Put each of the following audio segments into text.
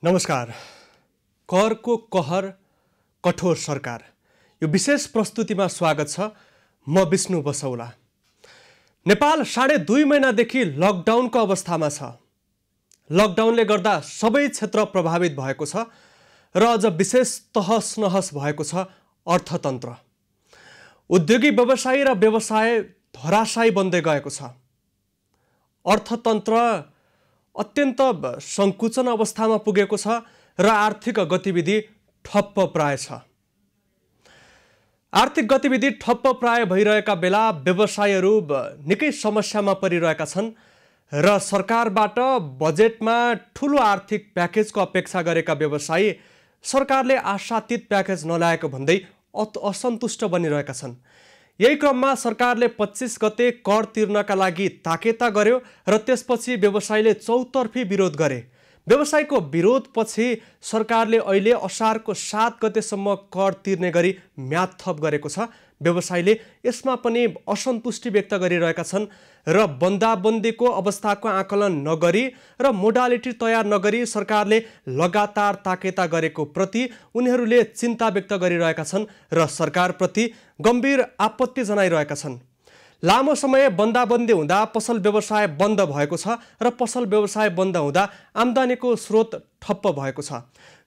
नमस्कार। करको कहर कठोर सरकार यो विशेष प्रस्तुतिमा स्वागत छ। म विष्णु बसौला। नेपाल 2.5 महिनादेखि लकडाउनको अवस्थामा छ। लकडाउनले गर्दा सबै क्षेत्र प्रभावित भएको छ र अझ विशेष तहस नहस भएको छ अर्थतन्त्र। उद्योगी व्यवसायी र व्यवसाय धराशायी बन्दै गएको छ। अर्थतन्त्र अत्यन्त संकुचन अवस्थामा पुगेको छ र आर्थिक गतिविधि ठप्प प्राय छ। आर्थिक गतिविधि ठप्प प्राय भइरहेका बेला व्यवसायीहरू निकै समस्यामा परिरहेका छन् र सरकारबाट बजेटमा ठूलो आर्थिक प्याकेजको अपेक्षा गरेका व्यवसायी सरकारले आशातीत प्याकेज नल्याएको भन्दै असन्तुष्ट बनिरहेका छन्। यही क्रममा सरकारले 25 गते कर तिर्नका लागि ताकेता गर्यो र त्यसपछि व्यवसायीले चौतर्फी विरोध गरे। व्यवसायको विरोधपछि सरकारले अहिले असारको 7 गतेसम्म कर तिर्ने गरी म्याद थप गरेको छ। व्यवसायीले यसमा पनि असन्तुष्टि व्यक्त गरिरहेका छन् र बन्दाबन्दीको अवस्थाको आकलन नगरी र मोडालिटी तयार नगरी सरकारले लगातार ताकेता गरेको प्रति उनीहरूले चिन्ता व्यक्त गरिरहेका छन् र सरकारप्रति गम्भीर आपत्ति जनाइरहेका छन्। लामो समय बन्दाबन्दी हुँदा पसल व्यवसाय बन्द भएको छ र पसल व्यवसाय बन्द हुँदा आम्दानीको स्रोत ठप्प भएको छ,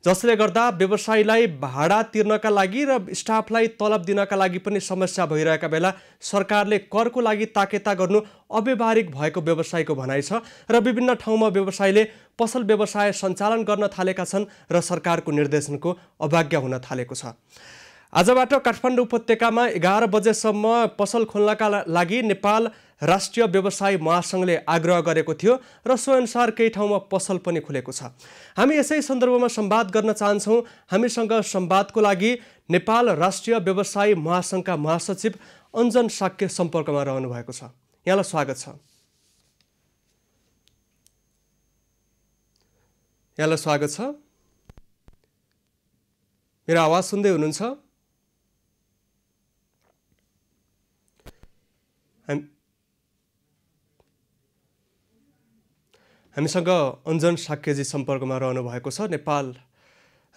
जसले गर्दा व्यवसायीलाई भाडा तिर्नका लागि र स्टाफलाई तलब दिनका लागि पनि समस्या भइरहेका बेला सरकारले करको लागि ताकेता गर्नु अव्यावहारिक भएको व्यवसायीको भनाइ छ र विभिन्न ठाउँमा व्यवसायीले पसल व्यवसाय सञ्चालन गर्न थालेका छन् र सरकारको निर्देशनको अवज्ञा हुन थालेको छ। आजबाट काठमाडौँ उपत्यकामा 11 बजेसम्म पसल खोल्नका लागि नेपाल राष्ट्रिय व्यवसाय महासङ्घले आग्रह गरेको थियो र सोअनुसार केही ठाउँमा पसल पनि खुलेको छ। हामी यसै सन्दर्भमा संवाद गर्न चाहन्छौँ। हामीसँग संवादको लागि नेपाल राष्ट्रिय व्यवसाय महासङ्घका महासचिव अञ्जन साक्य सम्पर्कमा रहनु भएको छ। यहाँलाई स्वागत छ। यहाँलाई स्वागत छ। मेरो आवाज सुन्दै हुनुहुन्छ? हामीसँग अञ्जन साक्यजी सम्पर्कमा रहनु भएको छ। नेपाल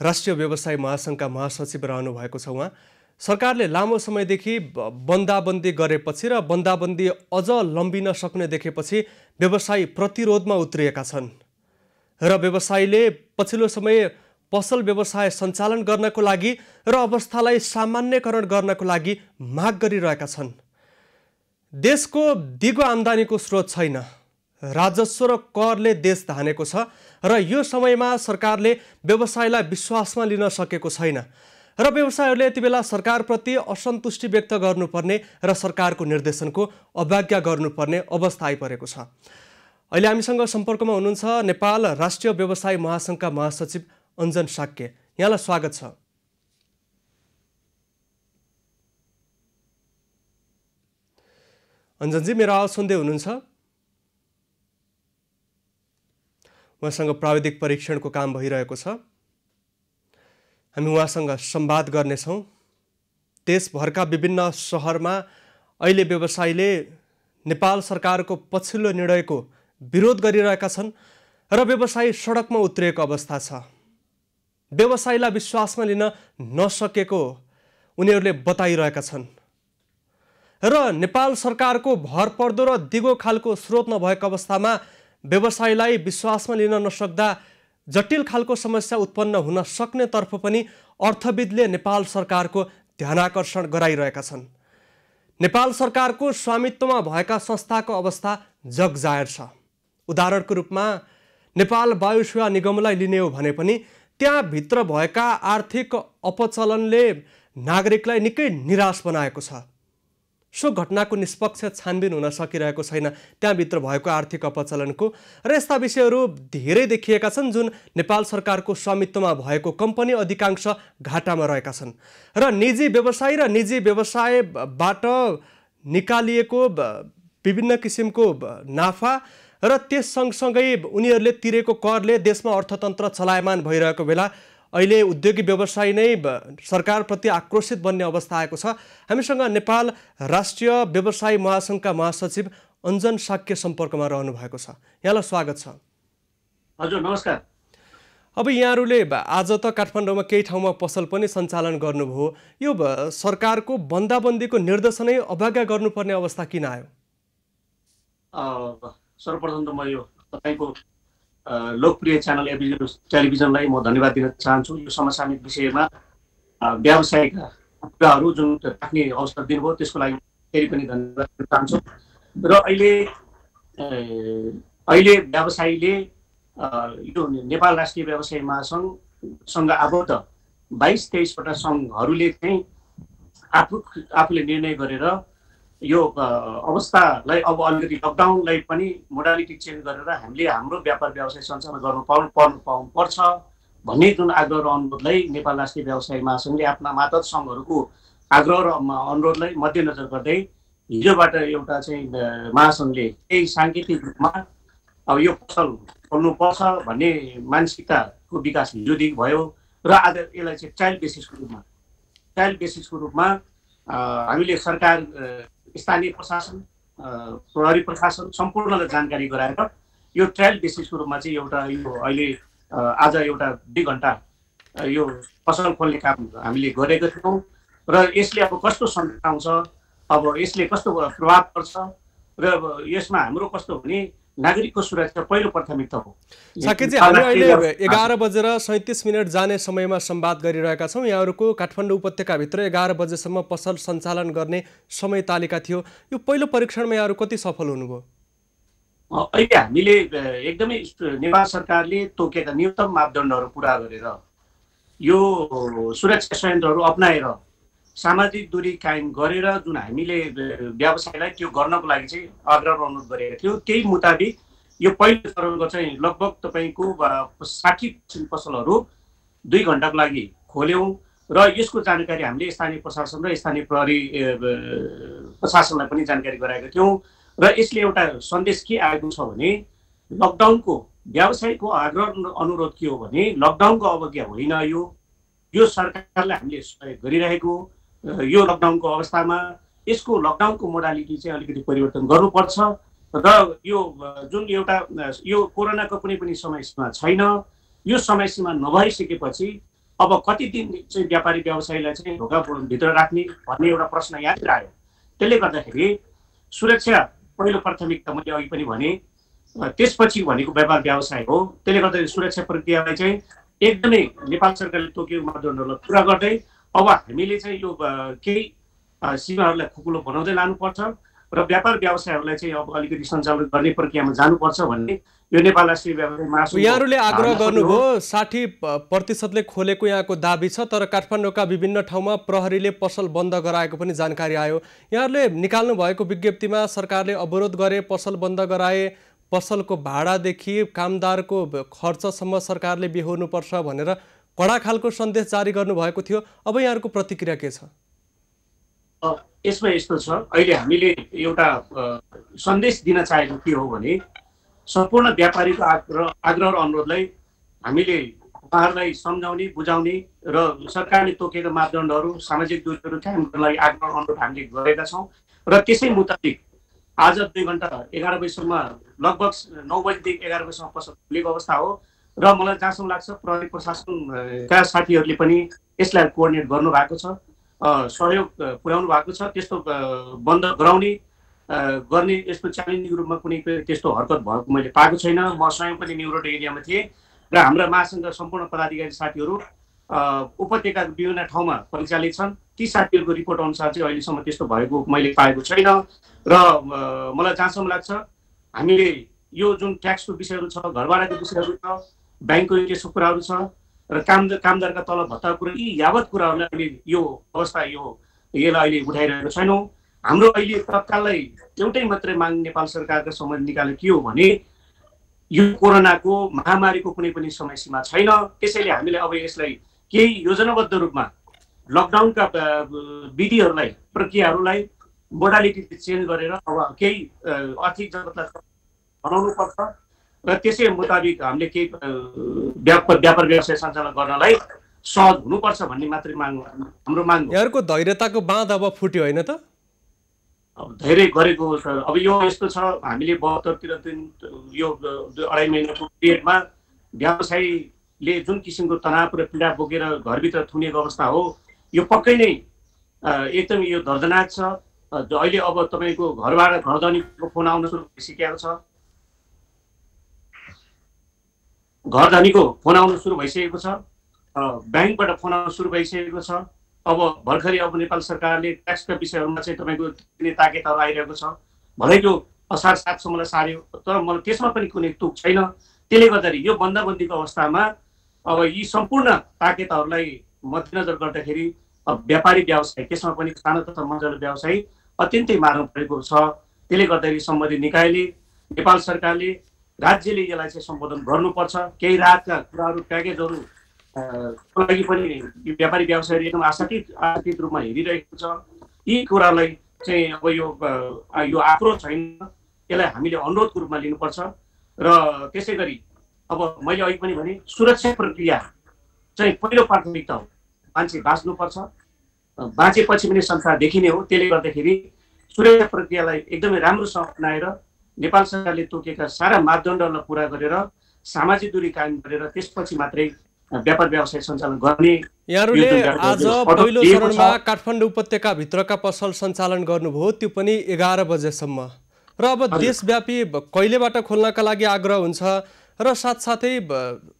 राष्ट्रिय व्यवसाय महासङ्घका महासचिव रहनु भएको छ उहाँ। सरकारले लामो समयदेखि बन्दाबन्दी गरेपछि र बन्दाबन्दी अझ लम्बिन सक्ने देखेपछि व्यवसायी प्रतिरोधमा उत्रिएका छन् र व्यवसायीले पछिल्लो समय पसल व्यवसाय सञ्चालन गर्नको लागि र अवस्थालाई सामान्यकरण गर्नको लागि माग गरिरहेका छन्। देशको दिगो आम्दानीको स्रोत छैन, राजस्व र करले देश धानेको छ र यो समयमा सरकारले व्यवसायलाई विश्वासमा लिन सकेको छैन र व्यवसायीहरूले यति बेला सरकारप्रति असन्तुष्टि व्यक्त गर्नुपर्ने र सरकारको निर्देशनको अवज्ञा गर्नुपर्ने अवस्था आइपरेको छ। अहिले हामीसँग सम्पर्कमा हुनुहुन्छ नेपाल राष्ट्रिय व्यवसाय महासङ्घका महासचिव अञ्जन साक्य। यहाँलाई स्वागत छ। अञ्जनजी, मेरो आवाज सुन्दै हुनुहुन्छ? उहाँसँग प्राविधिक परीक्षणको काम भइरहेको छ। हामी उहाँसँग संवाद गर्नेछौँ। देशभरका विभिन्न सहरमा अहिले व्यवसायीले नेपाल सरकारको पछिल्लो निर्णयको विरोध गरिरहेका छन् र व्यवसायी सडकमा उत्रिएको अवस्था छ। व्यवसायीलाई विश्वासमा लिन नसकेको उनीहरूले बताइरहेका छन् र नेपाल सरकारको भरपर्दो र दिगो खालको स्रोत नभएको अवस्थामा व्यवसायीलाई विश्वासमा लिन नसक्दा जटिल खालको समस्या उत्पन्न हुन सक्ने तर्फ पनि अर्थविदले नेपाल सरकारको ध्यानाकर्षण गराइरहेका छन्। नेपाल सरकारको स्वामित्वमा भएका संस्थाको अवस्था जगजाहेर छ। उदाहरणको रूपमा नेपाल वायु सेवा निगमलाई लिने हो भने पनि त्यहाँभित्र भएका आर्थिक अपचलनले नागरिकलाई निकै निराश बनाएको छ। सो घटनाको निष्पक्ष छानबिन हुन सकिरहेको छैन त्यहाँभित्र भएको आर्थिक अपचलनको र यस्ता विषयहरू धेरै देखिएका छन् जुन नेपाल सरकारको स्वामित्वमा भएको कम्पनी अधिकांश घाटामा रहेका छन् र निजी व्यवसायी र निजी व्यवसायबाट निकालिएको विभिन्न किसिमको नाफा र त्यस सँगसँगै उनीहरूले तिरेको करले देशमा अर्थतन्त्र चलायमान भइरहेको बेला अहिले उद्योगी व्यवसायी नै सरकारप्रति आक्रोशित बन्ने अवस्था आएको छ। हामीसँग नेपाल राष्ट्रिय व्यवसाय महासङ्घका महासचिव अञ्जन साक्य सम्पर्कमा रहनु भएको छ। यहाँलाई स्वागत छ। हजुर, नमस्कार। अब यहाँहरूले आज त काठमाडौँमा केही ठाउँमा पसल पनि सञ्चालन गर्नुभयो, यो सरकारको बन्दाबन्दीको निर्देशनै अवज्ञा गर्नुपर्ने अवस्था किन आयो? सर्वप्रथम त म यो तपाईँको लोकप्रिय च्यानल एबिसी टेलिभिजनलाई म धन्यवाद दिन चाहन्छु। यो समसामयिक विषयमा व्यावसायिक कुराहरू जुन राख्ने अवसर दिनुभयो त्यसको लागि फेरि पनि धन्यवाद दिन चाहन्छु। र अहिले व्यवसायीले यो नेपाल राष्ट्रिय व्यवसायी महासङ्घसँग आबद्ध 22-23वटा सङ्घहरूले चाहिँ आफूले निर्णय गरेर यो अवस्थालाई अब अलिकति लकडाउनलाई पनि मोडालिटी चेन्ज गरेर हामीले हाम्रो व्यापार व्यवसाय सञ्चालन गर्नुपर्छ भन्ने जुन आग्रह र अनुरोधलाई नेपाल राष्ट्रिय व्यवसायी महासङ्घले आफ्ना मातहत सङ्घहरूको आग्रह र अनुरोधलाई मध्यनजर गर्दै हिजोबाट एउटा चाहिँ महासङ्घले केही साङ्केतिक रूपमा अब यो पसल खोल्नुपर्छ भन्ने मानसिकताको विकास हिजोदेखि भयो र आज यसलाई चाहिँ ट्रायल बेसिसको रूपमा हामीले सरकार, स्थानीय प्रशासन, प्रहरी प्रशासन सम्पूर्णलाई जानकारी गराएर यो ट्रायल बेसिसको रूपमा चाहिँ एउटा यो अहिले आज एउटा 2 घण्टा यो पसल खोल्ने काम हामीले गरेका थियौँ र यसले अब कस्तो सन्देश आउँछ, अब यसले कस्तो प्रभाव पर्छ र यसमा हाम्रो कस्तो भने नागरिकको सुरक्षा पहिलो प्राथमिकता हो। साकेतजी, हामी अहिले 11:37 जाने समयमा संवाद गरिरहेका छौँ। यहाँहरूको काठमाडौँ उपत्यकाभित्र 11 बजेसम्म पसल सञ्चालन गर्ने समय तालिका थियो। यो पहिलो परीक्षणमा यहाँहरू कति सफल हुनुभयो? अहिले हामीले एकदमै नेपाल सरकारले तोकेका न्यूनतम मापदण्डहरू पुरा गरेर यो सुरक्षा संयन्त्रहरू अपनाएर सामाजिक दूरी कायम गरेर जुन हामीले व्यवसायलाई त्यो गर्नको लागि चाहिँ आग्रह अनुरोध गरेका थियौँ, त्यही मुताबिक यो पहिलो चरणको चाहिँ लगभग तपाईँको 60% पसलहरू 2 घण्टाको लागि खोल्यौँ र यसको जानकारी हामीले स्थानीय प्रशासन र स्थानीय प्रहरी प्रशासनलाई पनि जानकारी गराएका थियौँ। र यसले एउटा सन्देश के आएको छ भने लकडाउनको व्यवसायको आग्रह अनुरोध के हो भने लकडाउनको अवज्ञा होइन, यो सरकारले हामीले सहयोग गरिरहेको यो लकडाउनको अवस्थामा यसको लकडाउनको मोडालिटी चाहिँ अलिकति परिवर्तन गर्नुपर्छ र यो जुन एउटा यो कोरोनाको कुनै पनि समय सीमा छैन, यो समय सीमा नभइसकेपछि अब कति दिन चाहिँ व्यापारी व्यवसायीलाई चाहिँ ढोकाभित्र राख्ने भन्ने एउटा प्रश्न यहाँतिर आयो। त्यसले गर्दाखेरि सुरक्षा पहिलो प्राथमिकता मैले अघि पनि भने, त्यसपछि भनेको व्यापार व्यवसाय हो। त्यसले गर्दाखेरि सुरक्षा प्रक्रियालाई चाहिँ एकदमै नेपाल सरकारले तोकेको मापदण्डलाई पुरा गर्दै अब हामीले चाहिँ यो केही सीमाहरूलाई खुकुलो बनाउँदै लानुपर्छ र व्यापार व्यवसायहरूलाई चाहिँ अब अलिकति सञ्चालन गर्ने प्रक्रियामा जानुपर्छ भन्ने यो नेपाल राष्ट्रिय व्यवसाय महासङ्घ यहाँहरूले आग्रह गर्नुभयो। 60% खोलेको यहाँको दाबी छ, तर काठमाडौँका विभिन्न ठाउँमा प्रहरीले पसल बन्द गराएको पनि जानकारी आयो। यहाँहरूले निकाल्नु भएको विज्ञप्तिमा सरकारले अवरोध गरे, पसल बन्द गराए, पसलको भाडादेखि कामदारको खर्चसम्म सरकारले बिहोर्नुपर्छ भनेर कडा खालको सन्देश जारी गर्नुभएको थियो। अब यहाँहरूको प्रतिक्रिया के छ? यसमा यस्तो छ, अहिले हामीले एउटा सन्देश दिन चाहेको के हो भने सम्पूर्ण व्यापारीको आग्रह र अनुरोधलाई हामीले उहाँहरूलाई सम्झाउने, बुझाउने र सरकारले तोकेका मापदण्डहरू, सामाजिक दूरीहरू कायम गर्नलाई आग्रह अनुरोध हामीले गरेका छौँ र त्यसै मुताबिक आज 2 घण्टा 11 बजीसम्म लगभग 9 बजीदेखि 11 बजीसम्म पसल खुलेको अवस्था हो र मलाई जहाँसम्म लाग्छ प्रहरी प्रशासनका साथीहरूले पनि यसलाई कोअर्डिनेट गर्नु भएको छ, सहयोग पुर्याउनु भएको छ। त्यस्तो बन्द गराउने गर्ने यस्तो च्यालेन्जिङ रूपमा कुनै त्यस्तो हरकत भएको मैले पाएको छैन। म स्वयं पनि न्युरोड एरियामा थिएँ र हाम्रा महासङ्घका सम्पूर्ण पदाधिकारी साथीहरू उपत्यकाको विभिन्न ठाउँमा परिचालित छन्। ती साथीहरूको रिपोर्ट अनुसार चाहिँ अहिलेसम्म त्यस्तो भएको मैले पाएको छैन र मलाई जहाँसम्म लाग्छ हामीले यो जुन ट्याक्सको विषयहरू छ, घरभाडाको विषयहरू छ, ब्याङ्कको यस्तो कुराहरू छ र कामदारका तलब भत्ताको कुरा, यी यावत कुराहरूलाई अहिले यो अवस्था यसलाई अहिले उठाइरहेको छैनौँ। हाम्रो अहिले तत्कालै एउटै मात्रै माग नेपाल सरकारका सम्बन्ध निकालेको के हो भने यो कोरोनाको महामारीको कुनै पनि समय सीमा छैन। त्यसैले हामीले अब यसलाई केही योजनाबद्ध रूपमा लकडाउनका विधिहरूलाई, प्रक्रियाहरूलाई मोडालिटी चेन्ज गरेर अब केही आर्थिक जगतलाई बनाउनु पर्छ र त्यसै मुताबिक हामीले केही व्यापार व्यवसाय सञ्चालन गर्नलाई सहज हुनुपर्छ भन्ने मात्रै हाम्रो माग हो। यहाँहरूको धैर्यताको बाँध अब फुट्यो होइन त? अब धेरै गरेको छ। अब यो यस्तो छ, हामीले 72 दिन यो 2.5 महिनाको पिरियडमा व्यवसायी ले जुन किसिमको तनाव र पीडा बोकेर घरभित्र थुनिएको अवस्था हो, यो पक्कै नै एकदम यो दर्दनाक छ। अहिले अब तपाईँको घरबाट घरधनीको फोन आउन सुरु भइसकेको छ, घरधनीको फोन आउन सुरु भइसकेको छ, ब्याङ्कबाट फोन आउन सुरु भइसकेको छ। अब भर्खरै अब नेपाल सरकारले ट्याक्सका विषयहरूमा चाहिँ तपाईँको दिने ताकेतहरू आइरहेको छ। भलै त्यो असार 7सम्मलाई सार्यो, तर मलाई त्यसमा पनि कुनै तुक छैन। त्यसले गर्दाखेरि यो बन्दाबन्दीको अवस्थामा अब यी सम्पूर्ण ताकेतहरूलाई मध्यनजर गर्दाखेरि व्यापारी व्यवसाय, त्यसमा पनि सानो तथा मझौला व्यवसायी अत्यन्तै मार्न परेको छ। त्यसले गर्दाखेरि सम्बन्धित निकायले, नेपाल सरकारले, राज्यले यसलाई चाहिँ सम्बोधन गर्नुपर्छ। केही राहतका कुराहरू, प्याकेजहरू को लागि पनि यो व्यापारी व्यवसायीहरू एकदम आशातीत रूपमा हेरिरहेको छ। यी कुरालाई चाहिँ अब यो आक्रोश छैन, यसलाई हामीले अनुरोधको रूपमा लिनुपर्छ। र त्यसै गरी अब मैले अघि पनि भने सुरक्षा प्रक्रिया चाहिँ पहिलो प्राथमिकता हो। मान्छे बाँच्नुपर्छ, बाँचेपछि पनि संसार देखिने हो। त्यसले गर्दाखेरि सुरक्षा प्रक्रियालाई एकदमै राम्रोसँग अपनाएर नेपाल सरकारले तोकेका सारा मापदण्डलाई पुरा गरेर सामाजिक दूरी कायम गरेर त्यसपछि मात्रै व्यापार व्यवसाय सञ्चालन गर्ने। यहाँहरूले आज पहिलो चरणमा काठमाडौँ उपत्यकाभित्रका पसल सञ्चालन गर्नुभयो, त्यो पनि 11 बजेसम्म। र अब देशव्यापी कहिलेबाट खोल्नका लागि आग्रह हुन्छ र साथसाथै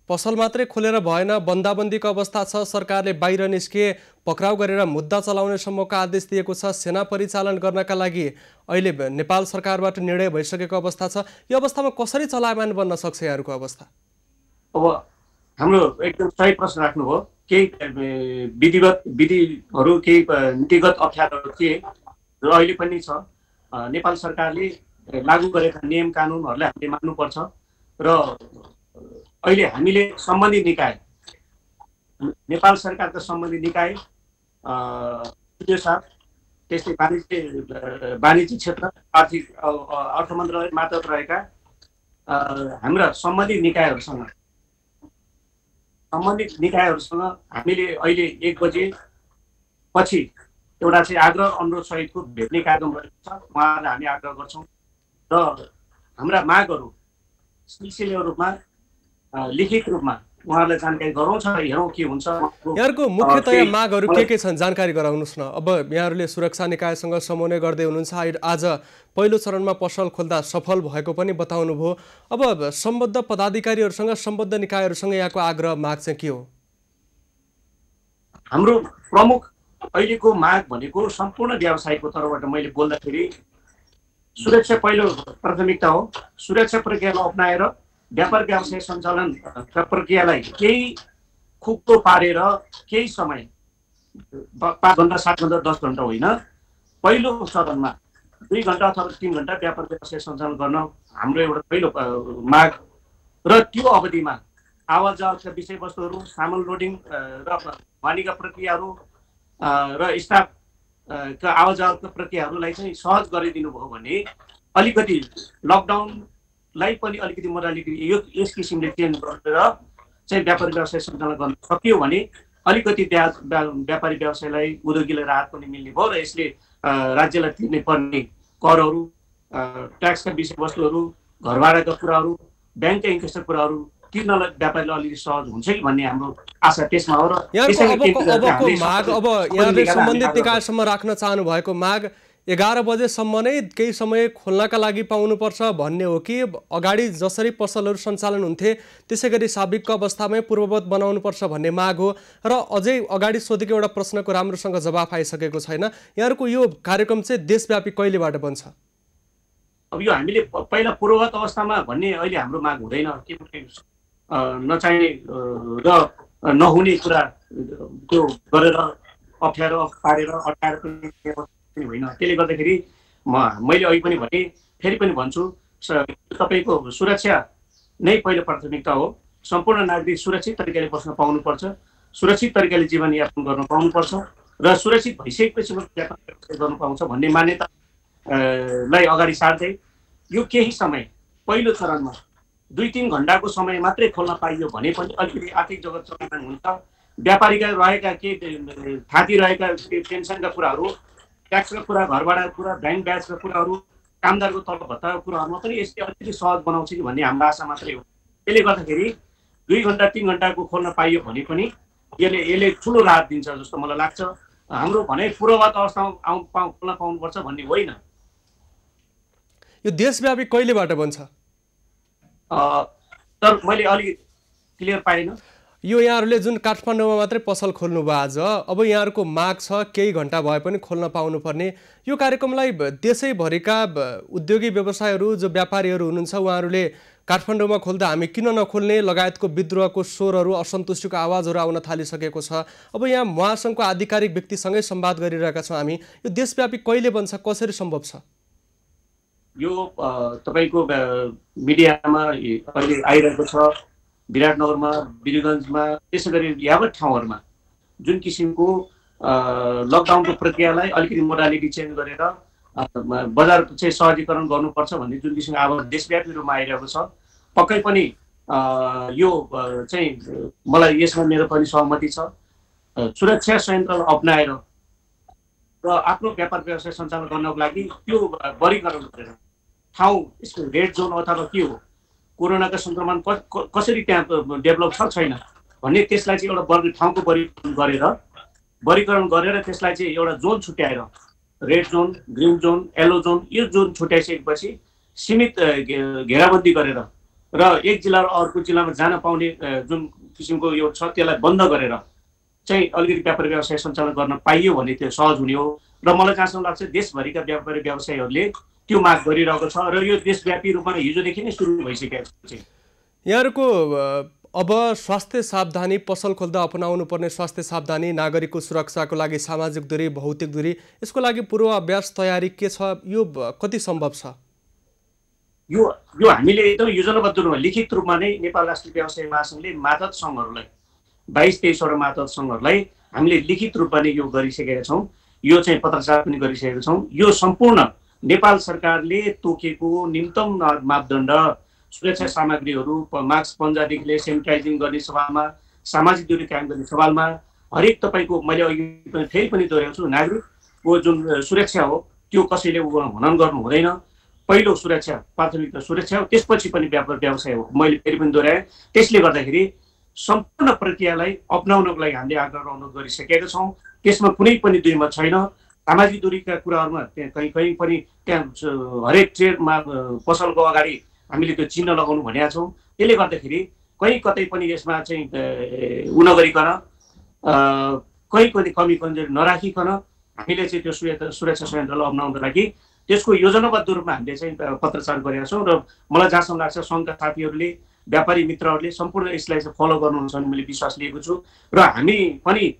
पसल मात्रै खोलेर भएन, बन्दाबन्दीको अवस्था छ, सरकारले बाहिर निस्के पक्राउ गरेर मुद्दा चलाउने सम्मको आदेश दिएको छ, सेना परिचालन गर्नका लागि अहिले नेपाल सरकारबाट निर्णय भइसकेको अवस्था छ। यो अवस्थामा कसरी चलायमान बन्न सक्छ यहाँहरूको अवस्था? अब हाम्रो एकदम सही प्रश्न राख्नुभयो। केही विधिहरू, केही नीतिगत अप्ठ्यारोहरू थिए र अहिले पनि छ। नेपाल सरकारले लागू गरेका नियम कानुनहरूलाई हामीले मान्नुपर्छ र अहिले हामीले सम्बन्धित निकाय, नेपाल सरकारका सम्बन्धित निकाय, त्यस्तै वाणिज्य क्षेत्र, अर्थ मन्त्रालय मातहत रहेका हाम्रा सम्बन्धित निकायहरूसँग हामीले अहिले 1 बजे पछि एउटा चाहिँ आग्रह अनुरोध सहितको भेट्ने कार्यक्रम रहेको छ। उहाँहरूलाई हामी आग्रह गर्छौँ र हाम्रा मागहरू सिलसिले रूपमा, लिखित रूपमा उहाँहरूलाई जानकारी गराउँछ, हेरौँ के हुन्छ। यहाँहरूको मुख्यतया मागहरू के छन् जानकारी गराउनुहोस् न। अब यहाँहरूले सुरक्षा निकायसँग समन्वय गर्दै हुनुहुन्छ, आज पहिलो चरणमा पसल खोल्दा सफल भएको पनि बताउनु भयो। अब सम्बद्ध पदाधिकारीहरूसँग, सम्बद्ध निकायहरूसँग यहाँको आग्रह माग चाहिँ के हो? हाम्रो प्रमुख अहिलेको माग भनेको सम्पूर्ण व्यवसायको तर्फबाट मैले बोल्दाखेरि सुरक्षा पहिलो प्राथमिकता हो। सुरक्षा प्रक्रियालाई अपनाएर व्यापार व्यवसाय सञ्चालन प्रक्रियालाई केही खुक्तो पारेर केही समय 5 घण्टा, 7 घण्टा, 10 घण्टा होइन, पहिलो चरणमा 2 घण्टा अथवा 3 घण्टा व्यापार व्यवसाय सञ्चालन गर्न हाम्रो एउटा पहिलो माग। र त्यो अवधिमा आवाजका विषयवस्तुहरू, सामान लोडिङ र वाणिज्यका प्रक्रियाहरू र स्टाफका आवाजका प्रक्रियाहरूलाई चाहिँ सहज गरिदिनु भयो भने अलिकति लकडाउनलाई पनि अलिकति मोडालिटी यस किसिमले चेन्ज गरेर चाहिँ व्यापार व्यवसाय सञ्चालन गर्न सकियो भने अलिकति व्यापारी व्यवसायलाई, उद्योगीलाई राहत पनि मिल्ने भयो र यसले राज्यलाई तिर्ने पर्ने करहरू, ट्याक्सका विषयवस्तुहरू, घरभाडाका कुराहरू, ब्याङ्कका इन्ट्रेस्टका कुराहरू तिर्नलाई व्यापारीलाई अलिकति सहज हुन्छ कि भन्ने हाम्रो आशा त्यसमा हो। र अबको माग, अब यहाँले सम्बन्धित निकायसम्म राख्न चाहनु भएको माग 11 बजेसम्म नै केही समय खोल्नका लागि पाउनुपर्छ भन्ने हो कि अगाडि जसरी पसलहरू सञ्चालन हुन्थे त्यसै गरी साबिकको अवस्थामै पूर्ववत बनाउनुपर्छ भन्ने माग हो? र अझै अगाडि सोधेको एउटा प्रश्नको राम्रोसँग जवाफ आइसकेको छैन, यहाँहरूको यो कार्यक्रम चाहिँ देशव्यापी कहिलेबाट बन्छ? अब यो हामीले पहिला पूर्ववत अवस्थामा भन्ने अहिले हाम्रो माग हुँदैन, किनकि नचाहिने र नहुने कुरा त्यो गरेर अप्ठ्यारो पारेर अटाएर पनि होइन। त्यसले गर्दाखेरि मैले अघि पनि भने, फेरि पनि भन्छु, तपाईँको सुरक्षा नै पहिलो प्राथमिकता हो। सम्पूर्ण नागरिक सुरक्षित तरिकाले बस्न पाउनुपर्छ, सुरक्षित तरिकाले जीवनयापन गर्न पाउनुपर्छ र सुरक्षित भइसकेपछि व्यापार गर्न पाउँछ भन्ने मान्यतालाई अगाडि सार्दै यो केही समय पहिलो चरणमा 2-3 घण्टाको समय मात्रै खोल्न पाइयो भने पनि अलिकति आर्थिक जगत चलायमान हुन्छ। व्यापारीका रहेका केही थाती रहेका पेन्सनका कुराहरू, ट्याक्सका कुरा, घरभाडाका कुरा, ब्याङ्क ब्याजका कुराहरू, कामदारको तलब भत्ताको कुराहरूमा पनि यसले अलिकति सहज बनाउँछ कि भन्ने हाम्रो आशा मात्रै हो। त्यसले गर्दाखेरि 2 घन्टा 3 घन्टाको खोल्न पाइयो भने पनि यसले ठुलो राहत दिन्छ जस्तो मलाई लाग्छ। हाम्रो भनाइ पूर्ववत अवस्थामा खोल्न पाउनुपर्छ भन्ने होइन। यो देशव्यापी कहिलेबाट बन्छ? तर मैले अलि क्लियर पाइनँ। यो यहाँहरूले जुन काठमाडौँमा मात्रै पसल खोल्नुभयो आज, अब यहाँहरूको माग छ केही घन्टा भए पनि खोल्न पाउनुपर्ने। यो कार्यक्रमलाई देशैभरिका उद्योगी व्यवसायहरू जो व्यापारीहरू हुनुहुन्छ उहाँहरूले काठमाडौँमा खोल्दा हामी किन नखोल्ने लगायतको विद्रोहको स्वरहरू, असन्तुष्टिको आवाजहरू आउन थालिसकेको छ। अब यहाँ महासङ्घको आधिकारिक व्यक्तिसँगै संवाद गरिरहेका छौँ हामी। यो देशव्यापी कहिले बन्छ, कसरी सम्भव छ? यो तपाईँको मिडियामा अहिले आइरहेको छ, विराटनगरमा, वीरगन्जमा, त्यसै गरी यावत ठाउँहरूमा जुन किसिमको लकडाउनको प्रक्रियालाई अलिकति मोडालिटी चेन्ज गरेर बजार चाहिँ सहजीकरण गर्नुपर्छ भन्ने जुन किसिमको आवाज देशव्यापी रूपमा आइरहेको छ, पक्कै पनि यो चाहिँ मलाई यसमा मेरो पनि सहमति छ। सुरक्षा संयन्त्र अपनाएर र आफ्नो व्यापार व्यवसाय सञ्चालन गर्नको लागि त्यो वर्गीकरण गरेर ठाउँ यसको रेड जोन अथवा के हो, कोरोनाको सङ्क्रमण कसरी त्यहाँ डेभलप छ छैन भन्ने त्यसलाई चाहिँ एउटा ठाउँको वर्गीकरण गरेर त्यसलाई चाहिँ एउटा जोन छुट्याएर red John, green John, yellow John, यो जोन छुट्याइसकेपछि सीमित घेराबन्दी गरेर र एक जिल्ला र अर्को जिल्लामा जान पाउने जुन किसिमको यो छ त्यसलाई बन्द गरेर चाहिँ अलिकति व्यापार व्यवसाय सञ्चालन गर्न पाइयो भने त्यो सहज हुने हो। र मलाई जहाँसम्म लाग्छ देशभरिका व्यापारी व्यवसायीहरूले त्यो माग गरिरहेको छ र यो देशव्यापी रूपमा हिजोदेखि नै सुरु भइसकेको छ। यहाँहरूको अब स्वास्थ्य सावधानी, पसल खोल्दा अपनाउनु पर्ने स्वास्थ्य सावधानी, नागरिकको सुरक्षाको लागि सामाजिक दूरी, भौतिक दूरी, यसको लागि पूर्वाभ्यास तयारी के छ? यो कति सम्भव छ? यो हामीले एकदम योजनाबद्ध रूपमा लिखित रूपमा नै नेपाल राष्ट्रिय व्यवसाय महासङ्घले मातहत सङ्घहरूलाई 22-23वटा मातहत सङ्घहरूलाई हामीले लिखित रूपमा नै यो गरिसकेका छौँ। यो चाहिँ पत्रचार पनि गरिसकेका छौँ। यो सम्पूर्ण नेपाल सरकारले तोकेको न्यूनतम मापदण्ड, सुरक्षा सामग्रीहरू, मास्क पन्जादेखि लिएर सेनिटाइजिङ गर्ने सवालमा, सामाजिक दूरी कायम गर्ने सवालमा हरेक तपाईँको मैले अघि फेरि पनि दोहोऱ्याउँछु, नागरिकको जुन सुरक्षा हो त्यो कसैले हनन गर्नु हुँदैन। पहिलो सुरक्षा, प्राथमिकता सुरक्षा हो, त्यसपछि पनि व्यापार व्यवसाय हो। मैले फेरि पनि दोहोऱ्याएँ। त्यसले गर्दाखेरि सम्पूर्ण प्रक्रियालाई अपनाउनको लागि हामीले आग्रह अनुरोध गरिसकेका छौँ। त्यसमा कुनै पनि दुईमत छैन। सामाजिक दूरीका कुराहरूमा कहीँ पनि त्यहाँ हरेक ट्रेडमा पसलको अगाडि हामीले त्यो चिन्ह लगाउनु भनेका छौँ। त्यसले गर्दाखेरि कहीँ कतै पनि यसमा चाहिँ उ नगरिकन, कहीँ कहीँ कमी कमजोरी नराखिकन हामीले चाहिँ त्यो सुरक्षा संयन्त्रलाई अपनाउनको लागि त्यसको योजनाबद्ध रूपमा हामीले चाहिँ पत्रचार गरेका छौँ। र मलाई जहाँसम्म लाग्छ सङ्घका साथीहरूले, व्यापारी मित्रहरूले सम्पूर्ण यसलाई चाहिँ फलो गर्नुहुन्छ भन्ने मैले विश्वास लिएको छु। र हामी पनि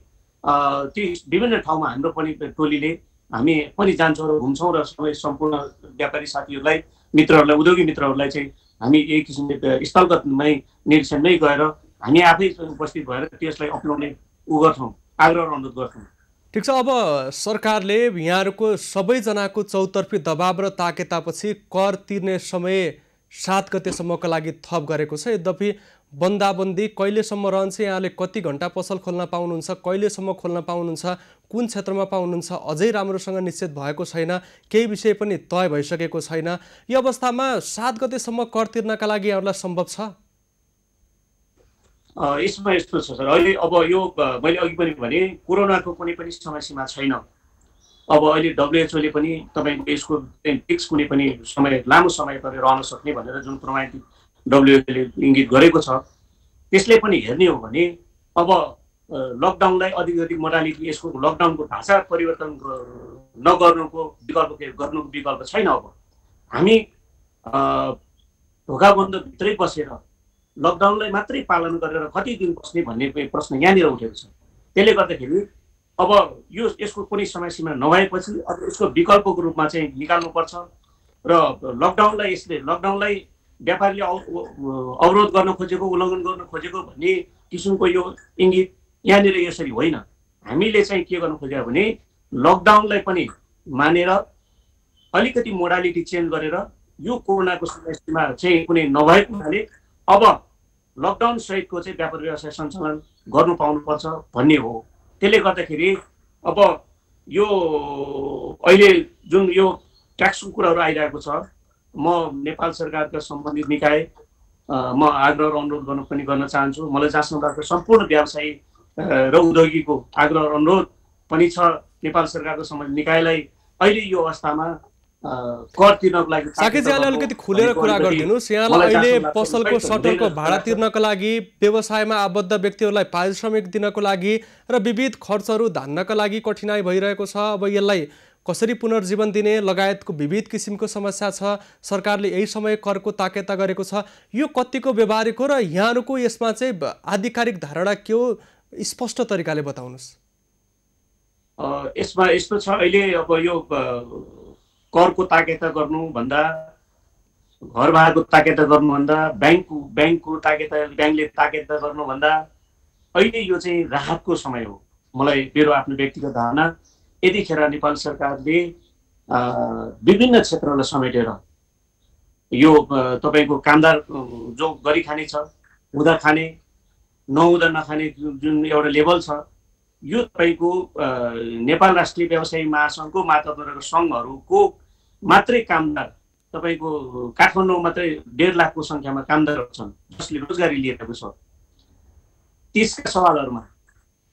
ती विभिन्न ठाउँमा हाम्रो पनि टोलीले हामी पनि जान्छौँ र घुम्छौँ र सबै सम्पूर्ण व्यापारी साथीहरूलाई, मित्रहरूलाई, उद्योगी मित्रहरूलाई चाहिँ हामी यही किसिमले स्थलगतमै निरीक्षणमै गएर हामी आफै उपस्थित भएर त्यसलाई अपनाउने गर्छौँ, आग्रह अनुरोध गर्छौँ। ठिक छ। अब सरकारले यहाँहरूको सबैजनाको चौतर्फी दबाब र ताकेतापछि कर तिर्ने समय 7 गतेसम्मको लागि थप गरेको छ। यद्यपि बन्दाबन्दी कहिलेसम्म रहन्छ, यहाँले कति घन्टा पसल खोल्न पाउनुहुन्छ, कहिलेसम्म खोल्न पाउनुहुन्छ, कुन क्षेत्रमा पाउनुहुन्छ, अझै राम्रोसँग निश्चित भएको छैन, केही विषय पनि तय भइसकेको छैन। यो अवस्थामा 7 गतेसम्म कर तिर्नका लागि यहाँहरूलाई सम्भव छ? यसमा यस्तो छ सर, अहिले अब यो मैले अघि पनि भने कोरोनाको कुनै पनि समय सीमा छैन। अब अहिले WHO ले पनि तपाईँको यसको फिक्स कुनै पनि समय, लामो समय गरेर रहन सक्ने भनेर जुन प्रमाणित WHO ले इङ्गित गरेको छ, त्यसले पनि हेर्ने हो भने अब लकडाउनलाई अधिक मोडालिटी, यसको लकडाउनको ढाँचा परिवर्तन नगर्नुको विकल्प छैन। अब हामी ढोकाबन्दभित्रै बसेर लकडाउनलाई मात्रै पालन गरेर कति दिन बस्ने भन्ने प्रश्न यहाँनिर उठेको छ। त्यसले गर्दाखेरि अब यसको कुनै समय सीमा नभएपछि अब यसको विकल्पको रूपमा चाहिँ निकाल्नुपर्छ र लकडाउनलाई व्यापारीले अवरोध गर्न खोजेको, उल्लङ्घन गर्न खोजेको भन्ने किसिमको यो इङ्गित यहाँनिर यसरी होइन। हामीले चाहिँ के गर्नु खोजेको भने लकडाउनलाई पनि मानेर अलिकति मोडालिटी चेन्ज गरेर यो कोरोनाको समय सीमा चाहिँ कुनै नभएको हुनाले अब लकडाउन सहितको चाहिँ व्यापार व्यवसाय सञ्चालन गर्नु पाउनुपर्छ भन्ने हो। त्यसले गर्दाखेरि अब यो अहिले जुन यो ट्याक्सको कुराहरू आइरहेको छ, म नेपाल सरकारका सम्बन्धित निकाय म आग्रह र अनुरोध गर्न चाहन्छु। मलाई जहाँसम्म लाग्छ सम्पूर्ण व्यवसायी र उद्योगीको आग्रह र अनुरोध पनि छ नेपाल सरकारको सम्बन्धित निकायलाई अहिले यो अवस्थामा कर तिर्नको लागि। साकेत यहाँले अलिकति खुलेर कुरा गरिदिनुहोस्। यहाँलाई अहिले पसलको सटरको भाडा तिर्नको लागि, व्यवसायमा आबद्ध व्यक्तिहरूलाई पारिश्रमिक दिनको लागि र विविध खर्चहरू धान्नका लागि कठिनाइ भइरहेको छ। अब यसलाई कसरी पुनर्जीवन दिने लगायतको विविध किसिमको समस्या छ। सरकारले यही समय करको ताकेता गरेको छ। यो कतिको व्यवहारिक हो र यहाँहरूको यसमा चाहिँ आधिकारिक धारणा के हो, स्पष्ट तरिकाले बताउनुहोस्। यसमा यस्तो छ, अहिले अब यो करको ताकेता गर्नुभन्दा, घर भाडाको ताकेता गर्नुभन्दा, ब्याङ्कको ताकेता, ब्याङ्कले ताकेता गर्नुभन्दा अहिले यो चाहिँ राहतको समय हो। मलाई मेरो आफ्नो व्यक्तिगत धारणा, यतिखेर नेपाल सरकारले विभिन्न क्षेत्रलाई समेटेर यो तपाईँको कामदार जो गरी खाने छ, हुँदा खाने नहुँदा नखाने जुन एउटा लेभल छ, यो तपाईँको नेपाल राष्ट्रिय व्यवसायी महासङ्घको मातहतमा रहेको सङ्घहरूको मात्रै कामदार, तपाईँको काठमाडौँ मात्रै 1.5 लाखको सङ्ख्यामा कामदारहरू छन् जसले रोजगारी लिएको छ। त्यसका सवालहरूमा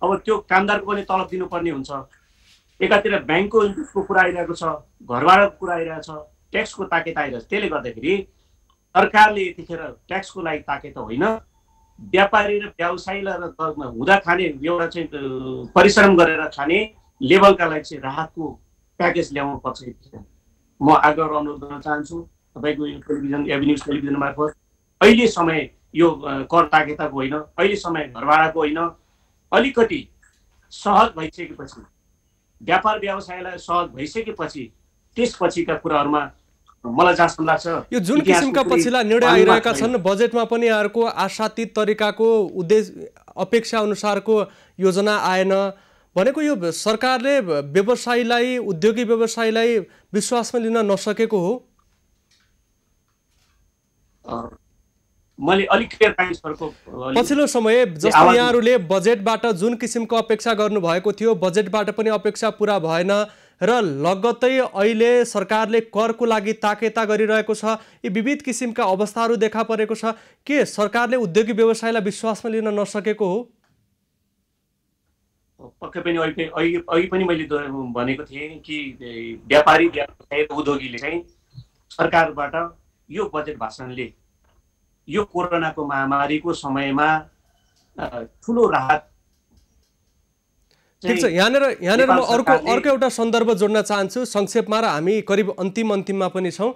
अब त्यो कामदारको पनि तलब दिनुपर्ने हुन्छ। एकातिर ब्याङ्कको इन्ट्रेस्टको कुरा आइरहेको छ, घरभाडाको कुरा आइरहेको छ, ट्याक्सको ताकेता आइरहेको छ। त्यसले गर्दाखेरि सरकारले यतिखेर ट्याक्सको लागि ताकेता होइन, व्यापारी र व्यवसायीलाई हुँदा खाने एउटा चाहिँ परिश्रम गरेर खाने लेभलका लागि चाहिँ राहतको प्याकेज ल्याउनु पर्छ। यतिखेर म आग्रह अनुरोध गर्न चाहन्छु तपाईँको यो टेलिभिजन, एभिन्युज टेलिभिजन मार्फत, अहिले समय यो कर ताकेताको होइन, अहिले समय घरभाडाको होइन। अलिकति सहज भइसकेपछि, व्यापार व्यवसायलाई सहज भइसकेपछि त्यसपछिका कुराहरूमा मलाई जहाँसम्म लाग्छ यो जुन किसिमका पछिल्ला निर्णय आइरहेका छन्, बजेटमा पनि यहाँहरूको आशातीत तरिकाको उद्देश्य अपेक्षा अनुसारको योजना आएन भनेको यो सरकारले व्यवसायीलाई, उद्योगी व्यवसायीलाई विश्वासमा लिन नसकेको हो। मैले अलिक पछिल्लो समय जस्तो यहाँहरूले बजेटबाट जुन किसिमको अपेक्षा गर्नुभएको थियो, बजेटबाट पनि अपेक्षा पुरा भएन र लगत्तै अहिले सरकारले करको लागि ताकेता गरिरहेको छ। यी विविध किसिमका अवस्थाहरू देखा परेको छ। के सरकारले उद्योगी व्यवसायलाई विश्वासमा लिन नसकेको हो? पक्कै पनि अघि पनि मैले भनेको थिएँ कि व्यापारी व्यवसाय उद्योगीले चाहिँ सरकारबाट यो बजेट भाषणले यो कोरोनाको महामारीको समयमा ठुलो राहत। ठिक छ, यहाँनिर म अर्को एउटा सन्दर्भ जोड्न चाहन्छु संक्षेपमा, र हामी करिब अन्तिममा पनि छौँ।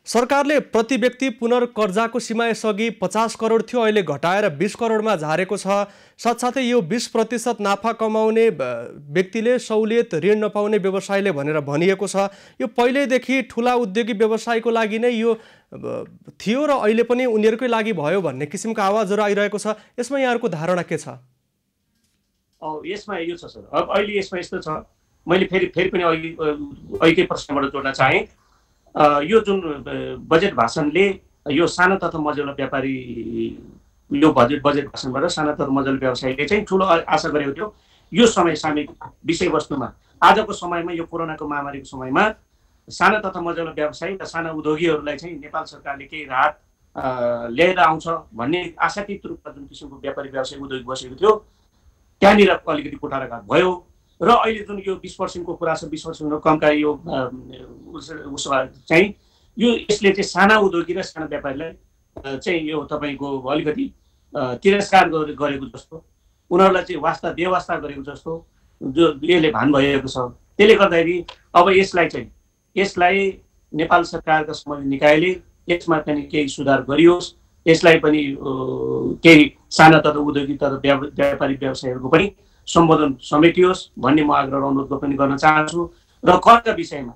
सरकारले प्रति व्यक्ति पुनर्कर्जाको सीमा यसअघि 50 करोड थियो, अहिले घटाएर 20 करोडमा झारेको छ। साथसाथै यो 20% नाफा कमाउने व्यक्तिले सहुलियत ऋण नपाउने व्यवसायले भनेर भनिएको छ। यो पहिल्यैदेखि ठुला उद्योगी व्यवसायको लागि नै यो थियो र अहिले पनि उनीहरूकै लागि भयो भन्ने किसिमको आवाजहरू आइरहेको छ। यसमा यहाँहरूको धारणा के छ? यसमा यो छ सर, अब अहिले यसमा यस्तो छ, मैले फेरि पनि अघिकै प्रश्नबाट जोड्न चाहेँ। यो जुन बजेट भाषणले यो सानो तथा मझौला व्यापारी, यो बजेट भाषणबाट सानो तथा मझौला व्यवसायीले चाहिँ ठुलो आशा गरेको थियो। यो समय सामयिक विषयवस्तुमा आजको समयमा, यो कोरोनाको महामारीको समयमा साना तथा मझौला व्यवसायी र साना उद्योगीहरूलाई चाहिँ नेपाल सरकारले केही राहत ल्याएर आउँछ भन्ने आशातीत रूपमा जुन किसिमको व्यापारी व्यवसायी उद्योग बसेको थियो, त्यहाँनिर अलिकति कुठाराघात भयो। र अहिले जुन यो 20%को कुरा छ, 20% कमका यो उसमा चाहिँ यो यसले चाहिँ साना उद्योगी र साना व्यापारीलाई चाहिँ यो तपाईँको अलिकति तिरस्कार गरेको जस्तो, उनीहरूलाई चाहिँ वास्ता बेवास्ता गरेको जस्तो जो यसले भान भएको छ। त्यसले गर्दाखेरि अब यसलाई नेपाल सरकारका सम्बन्धित निकायले यसमा पनि केही सुधार गरियोस्, यसलाई पनि केही साना तथा उद्योगी तथा व्यापारी व्यवसायीहरूको पनि सम्बोधन समेटियोस् भन्ने म आग्रह अनुरोध पनि गर्न चाहन्छु। र करका विषयमा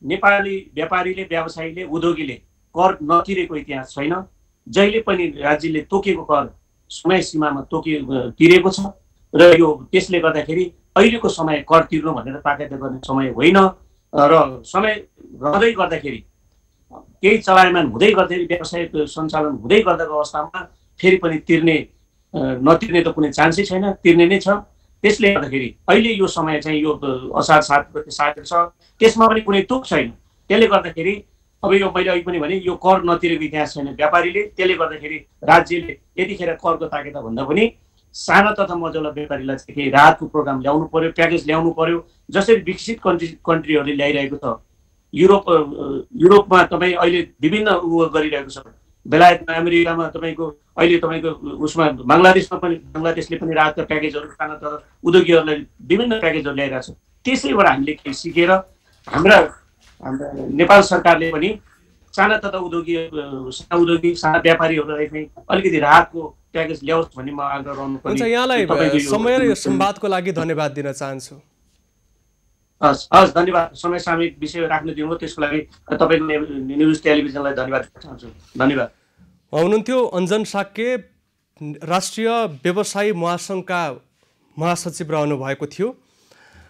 नेपाली व्यापारीले, व्यवसायीले, उद्योगीले कर नतिरेको इतिहास छैन। जहिले पनि राज्यले तोकेको कर समय सीमामा तिरेको छ र यो त्यसले गर्दाखेरि अहिलेको समय कर तिर्नु भनेर ताकेत गर्ने समय होइन। र समय रहँदै गर्दाखेरि केही चलायमान हुँदै गर्दाखेरि व्यवसाय सञ्चालन हुँदै गर्दाको अवस्थामा फेरि पनि नतिर्ने त कुनै चान्सै छैन, तिर्ने नै छ। त्यसले गर्दाखेरि अहिले यो समय चाहिँ यो असार 7 गते साकेत छ, त्यसमा पनि कुनै तुक छैन। त्यसले गर्दाखेरि अब यो मैले अघि पनि भने यो कर नतिरेको इतिहास छैन व्यापारीले, त्यसले गर्दाखेरि राज्यले यतिखेर करको ताकेता भन्दा पनि साना तथा मझौला व्यापारीलाई चाहिँ केही राहतको प्रोग्राम ल्याउनु पर्यो, प्याकेज ल्याउनु पर्यो। जसरी विकसित कन्ट्रीहरूले ल्याइरहेको छ, युरोपमा तपाईँ अहिले विभिन्न गरिरहेको छ, बेलायतमा, अमेरिकामा तपाईँको अहिले तपाईँको उसमा बङ्गलादेशले पनि राहतका प्याकेजहरू साना तथा उद्योगीहरूलाई विभिन्न प्याकेजहरू ल्याइरहेको छ। त्यसैबाट हामीले केही सिकेर हाम्रा नेपाल सरकारले पनि साना तथा उद्योगी साना व्यापारीहरूलाई चाहिँ अलिकति राहतको प्याकेज ल्याओस् भन्ने म आग्रह गर्नुपर्ने। हुन्छ, यहाँलाई समय र यो संवादको लागि धन्यवाद दिन चाहन्छु। हस्, धन्यवाद। समय सामयिक विषय राख्न दिनुभयो, त्यसको लागि तपाईँको न्युज टेलिभिजनलाई धन्यवाद दिन चाहन्छु। धन्यवाद। हुनुहुन्थ्यो अञ्जन साक्य, राष्ट्रिय व्यवसायी महासङ्घका महासचिव रहनु भएको थियो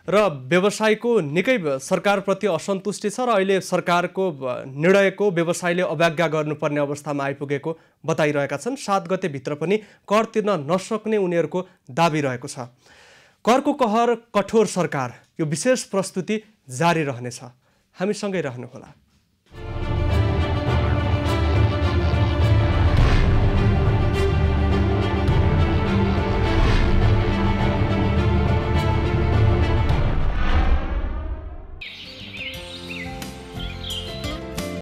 र व्यवसायको निकै सरकारप्रति असन्तुष्टि छ र अहिले सरकारको निर्णयको व्यवसायले अवज्ञा गर्नुपर्ने अवस्थामा आइपुगेको बताइरहेका छन्। 7 गतेभित्र पनि कर तिर्न नसक्ने उनीहरूको दाबी रहेको छ। करको कहर, कठोर सरकार, यो विशेष प्रस्तुति जारी रहनेछ। हामीसँगै रहनुहोला।